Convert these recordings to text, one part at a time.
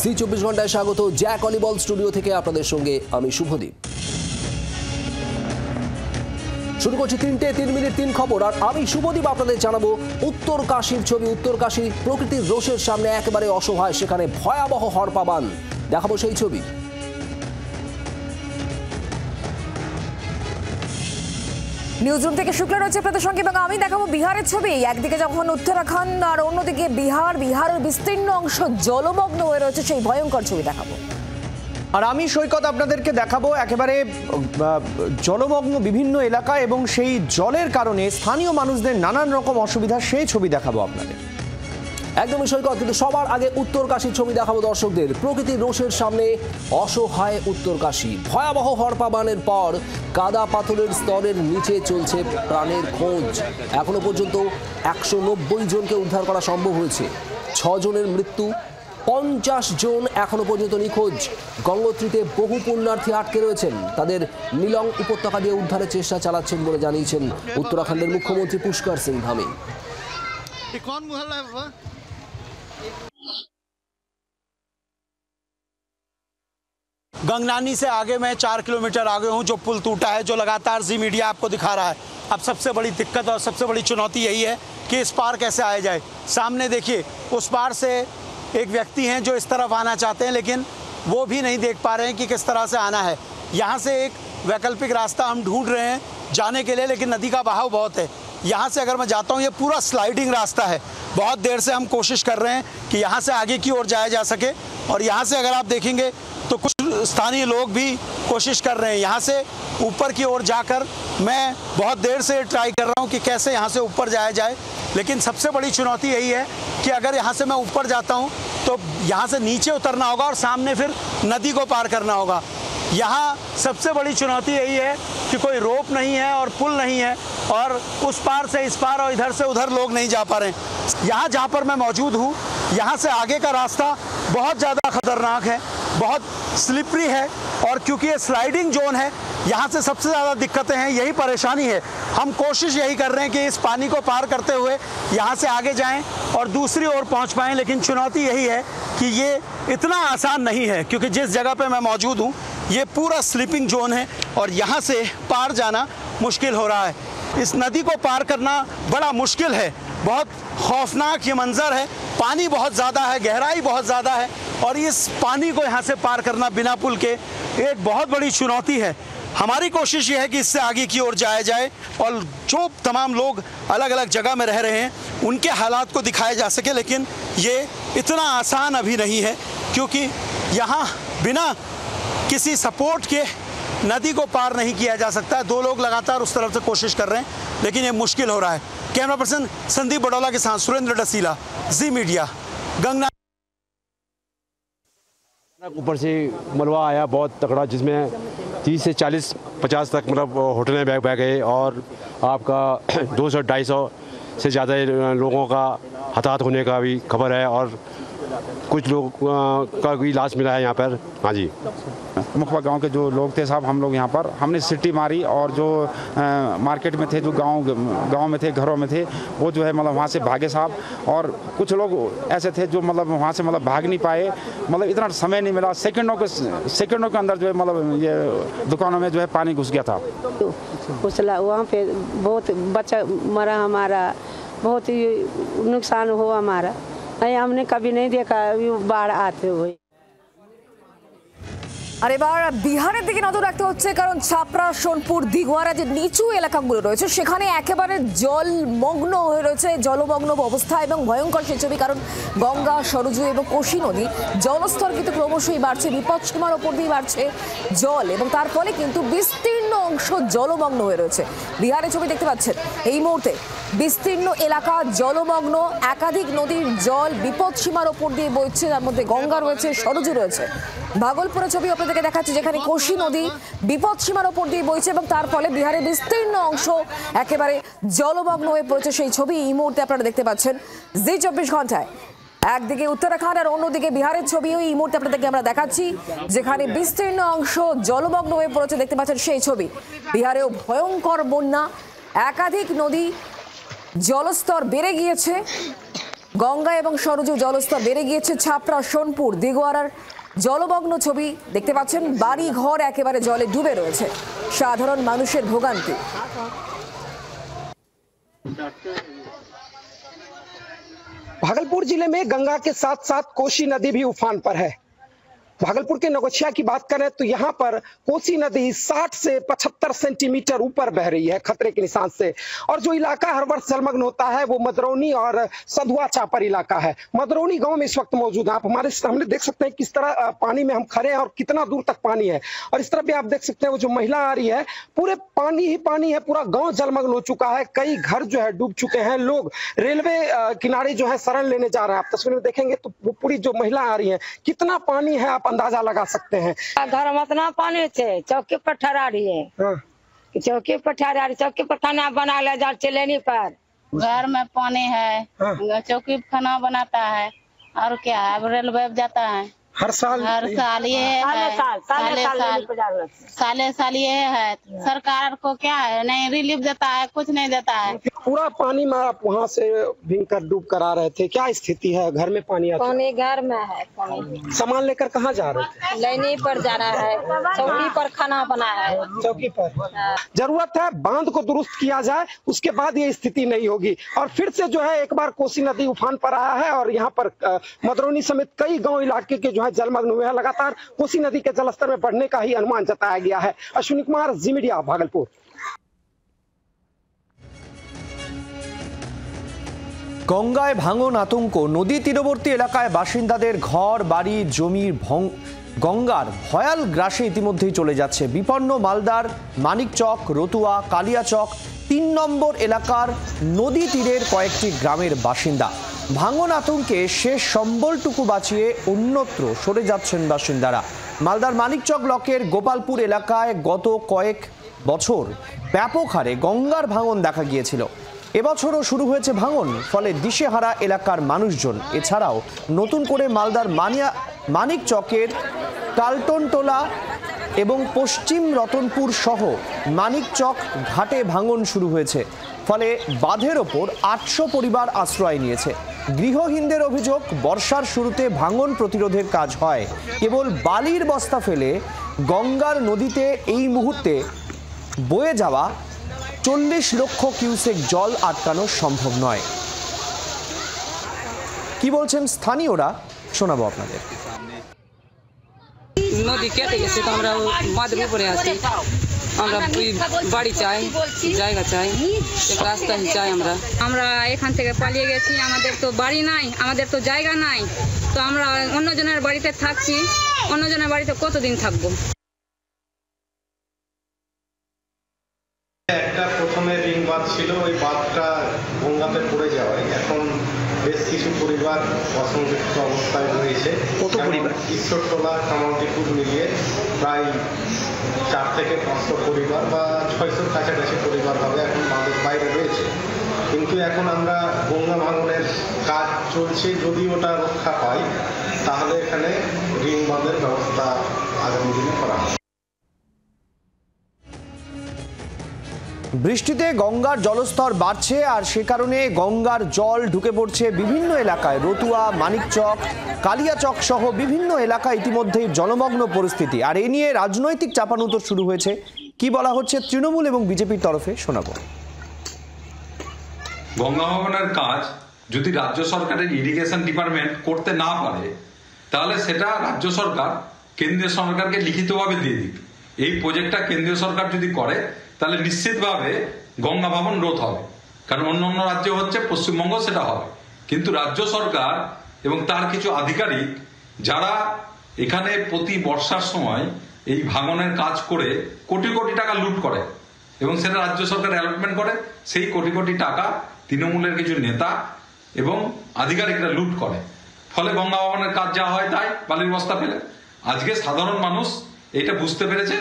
জি 24 ঘন্টায় স্বাগত। Jack অলিবল studio থেকে আপনাদের সঙ্গে আমি শুভদীপ। শুরু করছি 3:03 খবর, আর আমি শুভদীপ আপনাদের জানাবো উত্তর কাশীর ছবি। উত্তর কাশী প্রকৃতির রোষের সামনে একেবারে অসহায়, সেখানে ভয়াবহ হরপাবান। দেখাবো সেই ছবি। নিউজরুম থেকে শুক্লা রয়েছে আপনাদের সঙ্গে এবং আমি দেখাবো বিহারের ছবি। একদিকে যখন উত্তরাখণ্ড আর অন্যদিকে বিহারের বিস্তীর্ণ অংশ জলমগ্ন হয়ে রয়েছে, সেই ভয়ঙ্কর ছবি দেখাবো। আর আমি সৈকত আপনাদেরকে দেখাবো একেবারে জলমগ্ন বিভিন্ন এলাকা এবং সেই জলের কারণে স্থানীয় মানুষদের নানান রকম অসুবিধা, সেই ছবি দেখাবো আপনাদের। একদমই সৈকত, কিন্তু সবার আগে উত্তর কাশীর ছবি দেখাবো দর্শকদের। প্রকৃতির রোষের সামনে অসহায় উত্তর কাশী। ভয়াবহ হরপাবানের পর কাদা পাথরের স্তরের নিচে চলছে প্রাণের খোঁজ। এখনো পর্যন্ত 190 জনকে উদ্ধার করা সম্ভব হয়েছে। 6 জনের মৃত্যু, 50 জন এখনো পর্যন্ত নিখোঁজ। গঙ্গোত্রীতে বহু পুণ্যার্থী আটকে রয়েছেন। তাদের নিলং উপত্যকা দিয়ে উদ্ধারের চেষ্টা চালাচ্ছেন বলে জানিয়েছেন উত্তরাখণ্ডের মুখ্যমন্ত্রী পুষ্কর সিং ধামি। गंगनानी से आगे मैं 4 किलोमीटर आगे हूँ, जो पुल टूटा है, जो लगातार जी मीडिया आपको दिखा रहा है। अब सबसे बड़ी दिक्कत और सबसे बड़ी चुनौती यही है कि इस पार कैसे आया जाए। सामने देखिए, उस पार से एक व्यक्ति हैं जो इस तरफ आना चाहते हैं, लेकिन वो भी नहीं देख पा रहे हैं कि किस तरह से आना है। यहाँ से एक वैकल्पिक रास्ता हम ढूंढ रहे हैं जाने के लिए, लेकिन नदी का बहाव बहुत है। यहाँ से अगर मैं जाता हूँ, ये पूरा स्लाइडिंग रास्ता है। बहुत देर से हम कोशिश कर रहे हैं कि यहाँ से आगे की ओर जाया जा सके। और यहाँ से अगर आप देखेंगे तो कुछ स्थानीय लोग भी कोशिश कर रहे हैं यहाँ से ऊपर की ओर जाकर। मैं बहुत देर से ट्राई कर रहा हूँ कि कैसे यहाँ से ऊपर जाया जाए, लेकिन सबसे बड़ी चुनौती यही है कि अगर यहाँ से मैं ऊपर जाता हूँ तो यहाँ से नीचे उतरना होगा और सामने फिर नदी को पार करना होगा। यहाँ सबसे बड़ी चुनौती यही है कि कोई रोप नहीं है और पुल नहीं है, और उस पार से इस पार और इधर से उधर लोग नहीं जा पा रहे हैं। यहाँ जहाँ पर मैं मौजूद हूँ, यहाँ से आगे का रास्ता बहुत ज़्यादा खतरनाक है, बहुत स्लिपरी है, और क्योंकि ये स्लाइडिंग जोन है, यहाँ से सबसे ज़्यादा दिक्कतें हैं, यही परेशानी है। हम कोशिश यही कर रहे हैं कि इस पानी को पार करते हुए यहाँ से आगे जाएं और दूसरी ओर पहुँच पाएं, लेकिन चुनौती यही है कि ये इतना आसान नहीं है, क्योंकि जिस जगह पे मैं मौजूद हूँ ये पूरा स्लिपिंग जोन है और यहाँ से पार जाना मुश्किल हो रहा है। इस नदी को पार करना बड़ा मुश्किल है, बहुत खौफनाक ये मंज़र है। पानी बहुत ज़्यादा है, गहराई बहुत ज़्यादा है, और इस पानी को यहाँ से पार करना बिना पुल के एक बहुत बड़ी चुनौती है। हमारी कोशिश ये है कि इससे आगे की ओर जाया जाए और जो तमाम लोग अलग अलग जगह में रह रहे हैं उनके हालात को दिखाया जा सके, लेकिन ये इतना आसान अभी नहीं है, क्योंकि यहाँ बिना किसी सपोर्ट के नदी को पार नहीं किया जा सकता है। 2 लोग लगातार उस तरफ से कोशिश कर रहे हैं, लेकिन ये मुश्किल हो रहा है। कैमरा पर्सन संदीप बडौला के साथ सुरेंद्र डसीला, जी मीडिया, गंगा। ऊपर से मलबा आया बहुत तगड़ा, जिसमें 30 से 40-50 तक मतलब होटलें बह गए, और आपका 200-250 से ज़्यादा लोगों का हताहत होने का भी खबर है, और कुछ लोग का भी लाश मिला है यहाँ पर। हाँ जी, मुखबा गांव के जो लोग थे साहब, हम लोग यहाँ पर हमने सिटी मारी, और जो मार्केट में थे, जो गांव में थे, घरों में थे, वो जो है मतलब वहाँ से भागे साहब। और कुछ लोग ऐसे थे जो मतलब वहाँ से मतलब भाग नहीं पाए, मतलब इतना समय नहीं मिला, सेकंडों के अंदर जो है मतलब ये दुकानों में जो है पानी घुस गया था। कुचला वहाँ पे बहुत बच्चा मरा, हमारा बहुत ही नुकसान हुआ हमारा। हमने कभी नहीं देखा बाढ़ आते हुए। আর এবার বিহারের দিকে নজর রাখতে হচ্ছে, কারণ ছাপড়া, সোনপুর, দিঘোয়ারা যে নিচু এলাকাগুলো রয়েছে সেখানে একেবারে জলমগ্ন হয়ে রয়েছে, জলমগ্ন অবস্থা এবং ভয়ঙ্কর সেই ছবি। কারণ গঙ্গা, সরজু এবং কোশি নদী জলস্তর কিন্তু ক্রমশই বাড়ছে, বিপদসীমার ওপর দিয়ে বাড়ছে জল, এবং তার ফলে কিন্তু বিস্তীর্ণ অংশ জলমগ্ন হয়ে রয়েছে। বিহারের ছবি দেখতে পাচ্ছেন এই মুহূর্তে, বিস্তীর্ণ এলাকা জলমগ্ন, একাধিক নদীর জল বিপদসীমার ওপর দিয়ে বইছে, তার মধ্যে গঙ্গা রয়েছে, সরজু রয়েছে। ভাগলপুরের ছবি আপনাদেরকে দেখাচ্ছি, যেখানে কোশি নদী বিপদসীমার ওপর দিয়ে বইছে এবং তার ফলে বিহারের বিস্তীর্ণ অংশ একেবারে জলমগ্ন হয়ে পড়েছে। সেই ছবি এই মুহূর্তে আপনারা দেখতে পাচ্ছেন জি 24 ঘন্টায়। একদিকে উত্তরাখণ্ড আর অন্যদিকে বিহারের ছবিও এই মুহূর্তে আপনাদেরকে আমরা দেখাচ্ছি, যেখানে বিস্তীর্ণ অংশ জলমগ্ন হয়ে পড়েছে। দেখতে পাচ্ছেন সেই ছবি। বিহারেও ভয়ঙ্কর বন্যা, একাধিক নদী জলস্তর বেড়ে গিয়েছে। গঙ্গা এবং সরযূ জলস্তর বেড়ে গিয়েছে। ছাপড়া, সোনপুর, দিগোয়ারার জলমগ্ন ছবি দেখতে পাচ্ছেন। বাড়ি ঘর একেবারে জলে ডুবে রয়েছে, সাধারণ মানুষের ভোগান্তি। भागलपुर जिले में गंगा के साथ साथ कोसी नदी भी उफान पर है। भागलपुर के नगोछिया की बात करें तो यहाँ पर कोसी नदी 60 से 75 सेंटीमीटर ऊपर बह रही है खतरे के निशान से। और जो इलाका हर वर्ष जलमग्न होता है वो मदरौनी और सधुआ चापर इलाका है। मदरौनी गांव में इस वक्त मौजूद है। आप हमारे सामने देख सकते हैं किस तरह पानी में हम खड़े हैं और कितना दूर तक पानी है। और इस तरह भी आप देख सकते हैं वो जो महिला आ रही है, पूरे पानी ही पानी है, पूरा गाँव जलमग्न हो चुका है। कई घर जो है डूब चुके हैं। लोग रेलवे किनारे जो है शरण लेने जा रहे हैं। आप तस्वीर में देखेंगे तो वो पूरी जो महिला आ रही है, कितना पानी है आप अंदाजा लगा सकते हैं। घर में इतना पानी थे, चौकी पर ठहरा रही है। चौकी पर ठहरा रही, चौकी पर खाना बना ले जा चलेनी पर। घर में पानी है, चौकी पर खाना बनाता है और क्या है, अब रेलवे जाता है हर साल ये साले ये है। सरकार को क्या है, नहीं रिलीफ देता है, कुछ नहीं देता है। पूरा पानी में आप वहाँ से भींग डूब कर आ रहे थे, क्या स्थिति है? घर में पानी आता? पानी घर में है। पानी सामान लेकर कहाँ जा रहे थे? लेनी पर जा रहा है, चौकी पर खाना बना है। चौकी पर जरूरत है बांध को दुरुस्त किया जाए, उसके बाद ये स्थिति नहीं होगी। और फिर से जो है एक बार कोसी नदी उफान पर आया है और यहाँ पर मदरौनी समेत कई गांव इलाके के जो है जलमग्न हुए हैं। लगातार कोसी नदी के जलस्तर में बढ़ने का ही अनुमान जताया गया है। अश्विनी कुमार, जी मीडिया, भागलपुर। গঙ্গায় ভাঙন আতঙ্ক। নদী তীরবর্তী এলাকায় বাসিন্দাদের ঘর বাড়ি জমির গঙ্গার ভয়াল গ্রাসে ইতিমধ্যেই চলে যাচ্ছে। বিপন্ন মালদার মানিকচক, রতুয়া, কালিয়াচক ৩ নম্বর এলাকার নদী তীরের কয়েকটি গ্রামের বাসিন্দা। ভাঙন আতঙ্কে শেষ সম্বলটুকু বাঁচিয়ে অন্যত্র সরে যাচ্ছেন বাসিন্দারা। মালদার মানিকচক ব্লকের গোপালপুর এলাকায় গত কয়েক বছর ব্যাপক হারে গঙ্গার ভাঙন দেখা গিয়েছিল। এবছরও শুরু হয়েছে ভাঙন, ফলে দিশেহারা এলাকার মানুষজন। এছাড়াও নতুন করে মালদার মানিকচকের কালটনটোলা এবং পশ্চিম রতনপুর সহ মানিকচক ঘাটে ভাঙন শুরু হয়েছে। ফলে বাঁধের ওপর ৮০০ পরিবার আশ্রয় নিয়েছে। গৃহহীনদের অভিযোগ, বর্ষার শুরুতে ভাঙন প্রতিরোধের কাজ হয়, কেবল বালির বস্তা ফেলে গঙ্গার নদীতে এই মুহূর্তে বয়ে যাওয়া ৪০ লক্ষ কিউসেক জল আটকানো সম্ভব নয়। কি বলছেন স্থানীয়রা শোনাবো আপনাদের। নদী কেটে গেছে তো আমরা বাঁধের উপরে আছি। আমরা বাড়ি চাই, জায়গা চাই, রাস্তা চাই। আমরা এখান থেকে পালিয়ে গেছি, আমাদের তো বাড়ি নাই, আমাদের তো জায়গা নাই, তো আমরা অন্যজনের বাড়িতে থাকছি। অন্যজনের বাড়িতে কতদিন থাকবো? একটা প্রথমে রিং বাঁধ ছিল, ওই বাঁধটা গঙ্গাতে পড়ে যাওয়ায় এখন বেশ কিছু পরিবার অসংরক্ষিত অবস্থায় রয়েছে। কত পরিবার? ঈশ্বরতলা, কামালটিপুর মিলিয়ে প্রায় ৪ থেকে ৫০০ পরিবার বা ৬০০ কাছাকাছি পরিবার হবে এখন বাঁধের বাইরে রয়েছে। কিন্তু এখন আমরা গঙ্গা ভাঙনের কাজ চলছে, যদি ওটা রক্ষা পাই তাহলে এখানে রিং বাঁধের ব্যবস্থা আগামী দিনে করা হবে। বৃষ্টিতে গঙ্গার জলস্তর বাড়ছে আর সে কারণে গঙ্গার জল ঢুকে পড়ছে বিভিন্ন এলাকায়। রতুয়া, মানিকচক, কালিয়াচক সহ বিভিন্ন এলাকায় ইতিমধ্যেই জলমগ্ন পরিস্থিতি। আর এ নিয়ে রাজনৈতিক চাপানুতর শুরু হয়েছে। কি বলা হচ্ছে তৃণমূল এবং বিজেপির তরফে শোনাবো। গঙ্গা ভাঙনের কাজ যদি রাজ্য সরকারের ইরিগেশন ডিপার্টমেন্ট করতে না পারে, তাহলে সেটা রাজ্য সরকার কেন্দ্রীয় সরকারকে লিখিতভাবে দিয়ে দিক। এই প্রজেক্টটা কেন্দ্রীয় সরকার যদি করে তাহলে নিশ্চিতভাবে গঙ্গা ভাঙন রোধ হবে। কারণ অন্য রাজ্য হচ্ছে, পশ্চিমবঙ্গ সেটা হবে। কিন্তু রাজ্য সরকার এবং তার কিছু আধিকারিক যারা এখানে প্রতি বর্ষার সময় এই ভাঙনের কাজ করে কোটি কোটি টাকা লুট করে এবং সেটা রাজ্য সরকার অ্যালটমেন্ট করে, সেই কোটি কোটি টাকা তৃণমূলের কিছু নেতা এবং আধিকারিকরা লুট করে। ফলে গঙ্গা ভাঙনের কাজ যা হয় তাই বালির বস্তা ফেলে। আজকে সাধারণ মানুষ এটা বুঝতে পেরেছে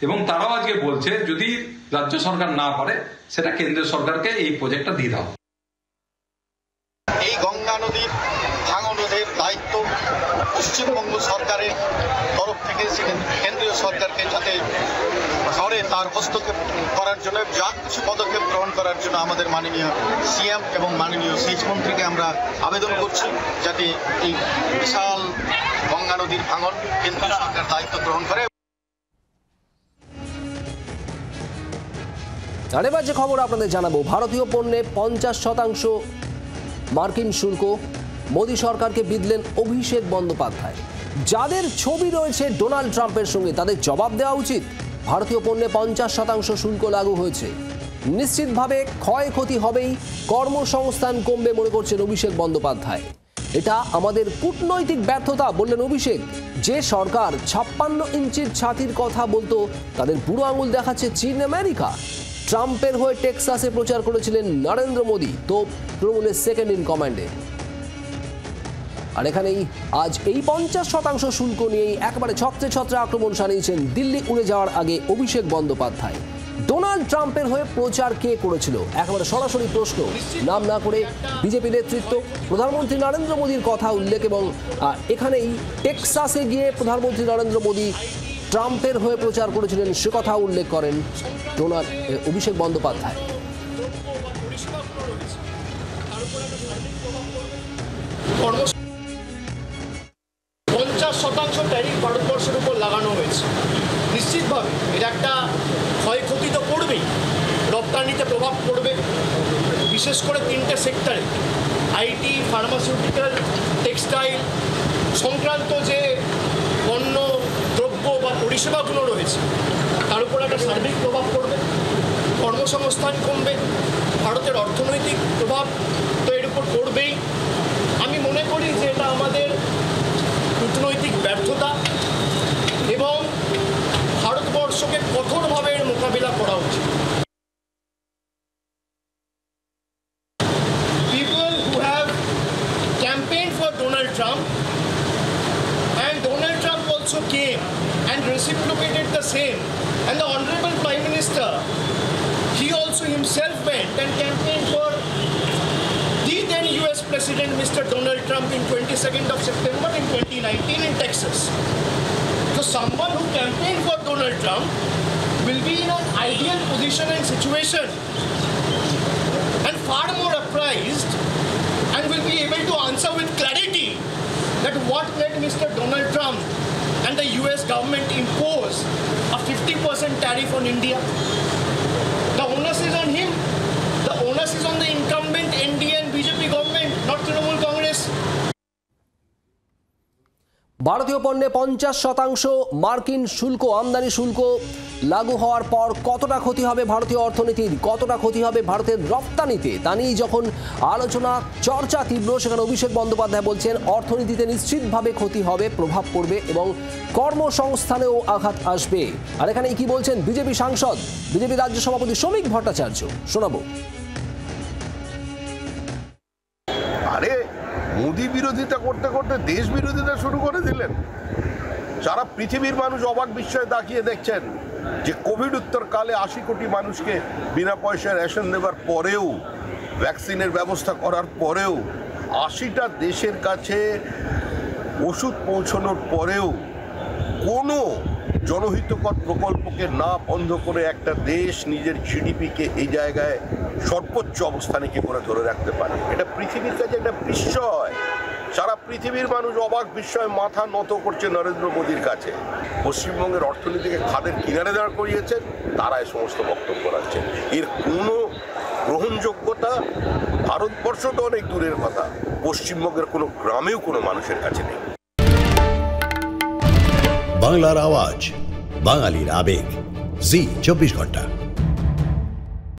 এবং তারাও আজকে বলছে যদি রাজ্য সরকার না পারে সেটা কেন্দ্রীয় সরকারকে এই প্রজেক্টটা দিয়ে দাও। এই গঙ্গা নদীর ভাঙন রোধে আমাদের দায়িত্ব পশ্চিমবঙ্গ সরকারের তরফ থেকে কেন্দ্রীয় সরকারকে যাতে ধরে তার হস্তক্ষেপ করার জন্য যা কিছু পদক্ষেপ গ্রহণ করার জন্য আমাদের মাননীয় সিএম এবং মাননীয় সেচ মন্ত্রীকে আমরা আবেদন করছি যাতে এই বিশাল গঙ্গা নদীর ভাঙন কেন্দ্রীয় সরকার দায়িত্ব গ্রহণ করে। আর এবার যে খবর আপনাদের জানাবো, ভারতীয় পণ্যে 50% মার্কিন শুল্ক, মোদী সরকারকে বিঁধলেন অভিষেক বন্দ্যোপাধ্যায়। যাদের ছবি রয়েছে ডোনাল্ড ট্রাম্পের সঙ্গে তাদের জবাব দেওয়া উচিত। ভারতীয় পণ্যে 50% শুল্ক লাগু হয়েছে, নিশ্চিতভাবে ক্ষয়ক্ষতি হবেই, কর্মসংস্থান কমবে বলে করছেন অভিষেক বন্দ্যোপাধ্যায়। এটা আমাদের কূটনৈতিক ব্যর্থতা বললেন অভিষেক। যে সরকার 56 ইঞ্চির ছাতির কথা বলতো তাদের বুড়ো আঙুল দেখাচ্ছে চীন আমেরিকা। ট্রাম্পের হয়ে টেক্সাসে প্রচার করেছিলেন নরেন্দ্র মোদী, তো তৃণমূলের সেকেন্ড ইন কমান্ডে। আর এখানেই আজ এই 50% শুল্ক নিয়েই একেবারে ছত্রে ছত্রে আক্রমণ সানিয়েছেন দিল্লি উড়ে যাওয়ার আগে অভিষেক বন্দ্যোপাধ্যায়। ডোনাল্ড ট্রাম্পের হয়ে প্রচার কে করেছিল, একেবারে সরাসরি প্রশ্ন। নাম না করে বিজেপি নেতৃত্ব, প্রধানমন্ত্রী নরেন্দ্র মোদীর কথা উল্লেখ, এবং এখানেই টেক্সাসে গিয়ে প্রধানমন্ত্রী নরেন্দ্র মোদী ট্রাম্পের হয়ে প্রচার করেছিলেন সে কথা উল্লেখ করেন অভিষেক বন্দ্যোপাধ্যায়। 50% ট্যারিফ ভারতবর্ষের উপর লাগানো হয়েছে। নিশ্চিতভাবে এর একটা ক্ষয়ক্ষতি তো পড়বেই, রপ্তানিতে প্রভাব পড়বে, বিশেষ করে 3টে সেক্টরে, আইটি, ফার্মাসিউটিক্যাল, টেক্সটাইল সংক্রান্ত যে পণ্য, দ্রব্য বা পরিষেবাগুলো রয়েছে তার উপর একটা সার্বিক প্রভাব পড়বে, কর্মসংস্থান কমবে, ভারতের অর্থনৈতিক প্রভাব তো এর উপর পড়বেই। আমি মনে করি যে এটা আমাদের কূটনৈতিক ব্যর্থতা এবং ভারতবর্ষকে কঠোরভাবে এর মোকাবিলা করা উচিত। People who have campaigned for Donald Trump, and Donald Trump also came and reciprocated the same, and the Honorable Prime Minister, he also himself went and campaigned for the then US President Mr. Donald Trump in 22nd of September in 2019 in Texas. So someone who campaigned for Donald Trump will be in an ideal position and situation and far more apprised and will be able to answer with clarity that what led Mr. Donald Trump and the US government impose a 50% tariff on India. The onus is on him. The onus is on the incumbent NDA and BJP government, not Trinamool Congress. ভারতীয় পণ্যে 50% মার্কিন শুল্ক, আমদানি শুল্ক লাগু হওয়ার পর কতটা ক্ষতি হবে ভারতীয় অর্থনীতির, কতটা ক্ষতি হবে ভারতের রপ্তানিতে, তা নিয়ে যখন আলোচনা চর্চা তীব্র, সেখানে অভিষেক বন্দ্যোপাধ্যায় বলছেন অর্থনীতিতে নিশ্চিতভাবে ক্ষতি হবে, প্রভাব পড়বে এবং কর্মসংস্থানেও আঘাত আসবে। আর এখানে কি বলছেন বিজেপি সাংসদ, বিজেপি রাজ্য সভাপতি শ্রমিক ভট্টাচার্য, শোনাবো। আরে মোদি বিরোধিতা করতে করতে দেশ বিরোধিতা শুরু করে দিলেন। সারা পৃথিবীর মানুষ অবাক বিস্ময়ে তাকিয়ে দেখছেন যে কোভিড উত্তরকালে 80 কোটি মানুষকে বিনা পয়সায় রেশন দেওয়ার পরেও, ভ্যাকসিনের ব্যবস্থা করার পরেও, 80টা দেশের কাছে ওষুধ পৌঁছানোর পরেও কোনো জনহিতকর প্রকল্পকে না বন্ধ করে একটা দেশ নিজের জিডিপিকে এই জায়গায় সর্বোচ্চ অবস্থানে কি করে ধরে রাখতে পারে, এটা পৃথিবীর কাছে একটা বিস্ময়। সারা পৃথিবীর মানুষ অবাক বিস্ময়ে মাথা নত করছে নরেন্দ্র মোদীর কাছে। পশ্চিমবঙ্গের অর্থনীতিকে খাদের কিনারে দাঁড় করিয়েছেন, তারা এই সমস্ত বক্তব্য রাখছেন। এর কোনো গ্রহণযোগ্যতা ভারতবর্ষ তো অনেক দূরের কথা, পশ্চিমবঙ্গের কোনো গ্রামেও কোনো মানুষের কাছে নেই। বাংলার আওয়াজ, বাঙালির আবেগ, জি 24 ঘন্টা।